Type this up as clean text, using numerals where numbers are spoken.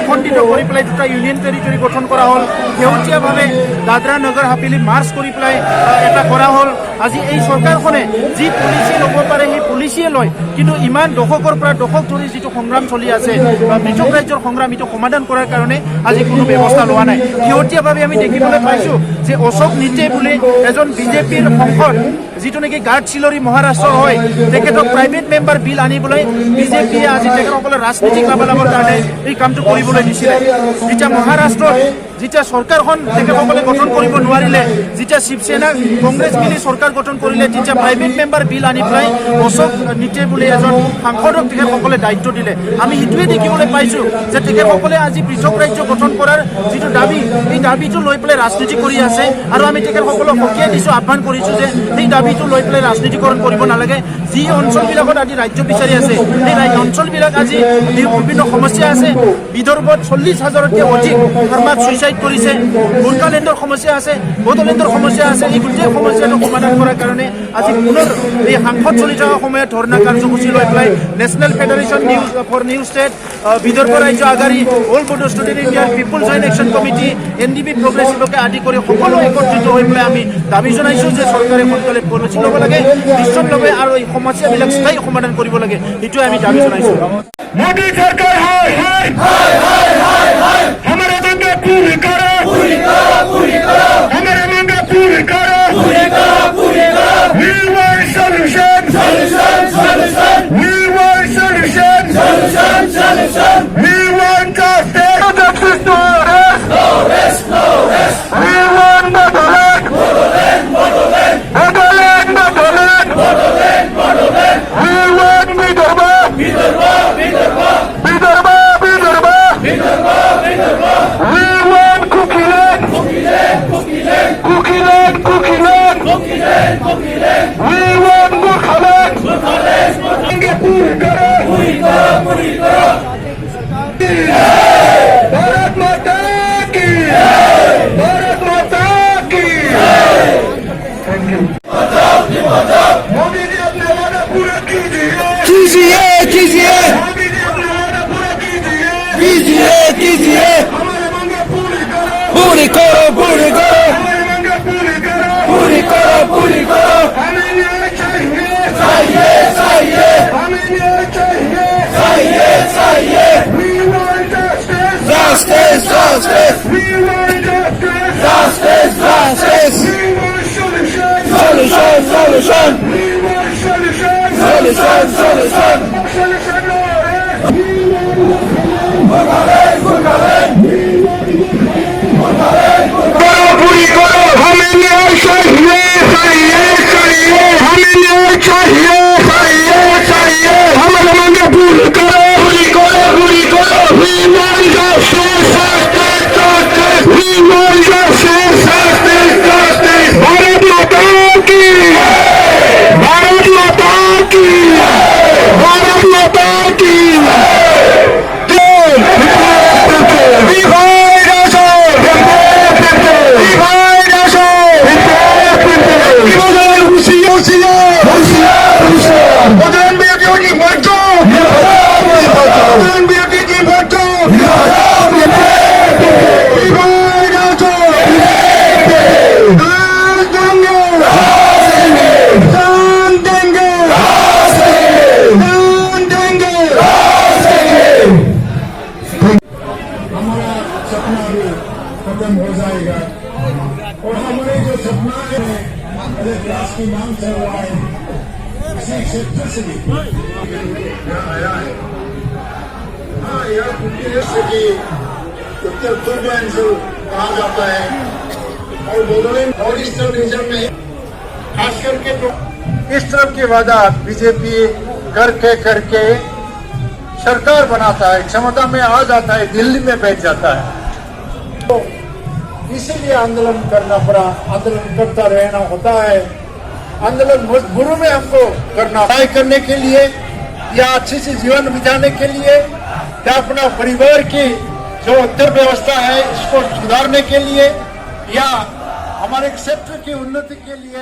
বিখণ্ডিত কৰি পেলাই দুটা ইউনিয়ন টেৰিটৰি গঠন কৰা হ'ল। শেহতীয়াভাৱে দাদৰা নগৰ হাভেলী মাৰ্চ কৰি পেলাই এটা কৰা হ'ল। আজি এই চৰকাৰখনে যি পলিচি ল'ব পাৰে সেই পলিচিয়ে লয়, কিন্তু ইমান দশকৰ পৰা দশক ধৰি যিটো সংগ্ৰাম চলি আছে পৃথক ৰাজ্যৰ সংগ্ৰাম এইটো সমাধান কৰাৰ কাৰণে আজি কোনো ব্যৱস্থা লোৱা নাই। শেহতীয়াভাৱে আমি দেখিবলৈ পাইছোঁ যে অশোক নিতে বুলি এজন বিজেপিৰ সাংসদ, যিটো নেকি গাডচিলৰী মহাৰাষ্ট্ৰৰ হয়, তেখেতক প্ৰাইভেট মেম্বাৰ বিল আনিবলৈ বিজেপিয়ে আজি তেখেতসকলে ৰাজনীতিক লাভালাভৰ কাৰণে এই কামটো কৰিবলৈ দিছিলে। যেতিয়া মহাৰাষ্ট্ৰত যেতিয়া চৰকাৰখন তেখেতসকলে গঠন কৰিব নোৱাৰিলে, যেতিয়া শিৱসেনা কংগ্ৰেছ মিলি চৰকাৰ গঠন কৰিলে, তেতিয়া প্ৰাইভেট মেম্বাৰ বিল আনি পেলাই অশোক নিতে বুলি এজন সাংসদক তেখেতসকলে দায়িত্ব দিলে। আমি সেইটোৱে দেখিবলৈ পাইছোঁ যে তেখেতসকলে আজি পৃথক ৰাজ্য গঠন কৰাৰ যিটো দাবী, এই দাবীটো লৈ পেলাই ৰাজনীতি কৰি আছে। আৰু আমি তেখেতসকলক সকীয়াই দিছোঁ, আহ্বান কৰিছোঁ যে সেই দাবীটো লৈ পেলাই ৰাজনীতিকৰণ কৰিব নালাগে। যি অঞ্চলবিলাকত আজি ৰাজ্য বিচাৰি আছে, সেই অঞ্চলবিলাক আজি বিভিন্ন সমস্যা আছে। বিদৰ্ভত 40,000তকৈ অধিক ফাৰ্মাৰ ছুইচাইড কৰিছে, গোৰ্খালেণ্ডৰ সমস্যা আছে, বড়োলেণ্ডৰ সমস্যা আছে। এই গোটেই সমস্যাটো সমাধান কৰাৰ কাৰণে আজি পুনৰ এই সাংসদ চলি থকা সময়ত ধৰ্ণা কাৰ্যসূচী লৈ পেলাই national federation for new state, Vidarbha Rajya আগাৰী, অল বডো ষ্টুডেণ্ট ইণ্ডিয়াৰ people joint action committee, NDP প্ৰগ্ৰেছিভকে আদি কৰি সকলো একত্ৰিত হৈ পেলাই আমি দাবী জনাইছোঁ যে চৰকাৰে সোনকালে পলিচি ল'ব লাগে, ডিচিশ্যন ল'ব আৰু এই সমস্যাবিলাক স্থায়ী সমাধান কৰিব লাগে। সেইটোৱে আমি দাবী জনাইছোঁ। मोदी सरकार हाय हाय हाय हाय हाय हाय हमारे मांगे पूरी करो, पूरी करो, पूरी करो, हमारे मांगे पूरी करो, पूरी करो, पूरी करो। We want solution, solution, solution. We want solution, solution, solution. We want justice. Justice to us. No rest, no rest. We want Bodoland, Bodoland, Bodoland. Bodoland, Bodoland, Bodoland, Bodoland. We want Vidarbha, Vidarbha. Vidarbha, Vidarbha, Vidarbha, Vidarbha. We want Cookieland, Cookieland, Cookieland, Cookieland, Cookieland, Cookieland, Cookieland. We want Goorkhaland, Goorkhaland, Goorkhaland. Puri karo, puri karo, puri karo. Bharat Mata ki, Bharat Mata ki. Thank you. Modi ji अपने वादा पूरा कीजिए, कीजिए, कीजिए। कीजिए, कीजिए, हमारे मांगे पूरी करो, पूरी करो, पूरी करो, हमारे मांगे पूरी करो, पूरी करो, पूरी करो। हमें न्याय चाहिए, चाहिए, चाहिए, हमें न्याय चाहिए, चाहिए, चाहिए। We want justice, justice, justice. We want justice, justice, justice. We want solution, solution, solution. We want solution, solution, solution. Solution, Lord. We want Goorkhaland, Goorkhaland, Goorkhaland, करो पूरी करो, हमें न्याय चाहिए, चाहिए, चाहिए, हमें न्याय चाहिए, चाहिए, चाहिए, हमारे मांगे पूरी करो, पूरी करो, पूरी करो। We want justice, justice, justice. We want justice, justice, justice. Bharat माता की, भारत माता की, भारत माता की। खत्म हो जाएगा और हमारे जो सपना है क्लास की मांग चल रहा है इसी क्षेत्र से भी यहाँ आया है। हाँ, यह की उत्तर पूर्वांचल कहा जाता है और बोडोलैंड और ईस्टर्न रीजन में खास करके तो इस तरफ के वादा बीजेपी करके सरकार बनाता है, क्षमता में आ जाता है, दिल्ली में बैठ जाता है, तो इसीलिए आंदोलन करना पड़ा। आंदोलन करता रहना होता है। आंदोलन मजबूरी में हमको करना तय करने के लिए या अच्छे से जीवन बिताने के लिए या अपना परिवार की जो अर्थव्यवस्था है इसको सुधारने के लिए या हमारे क्षेत्र की उन्नति के लिए।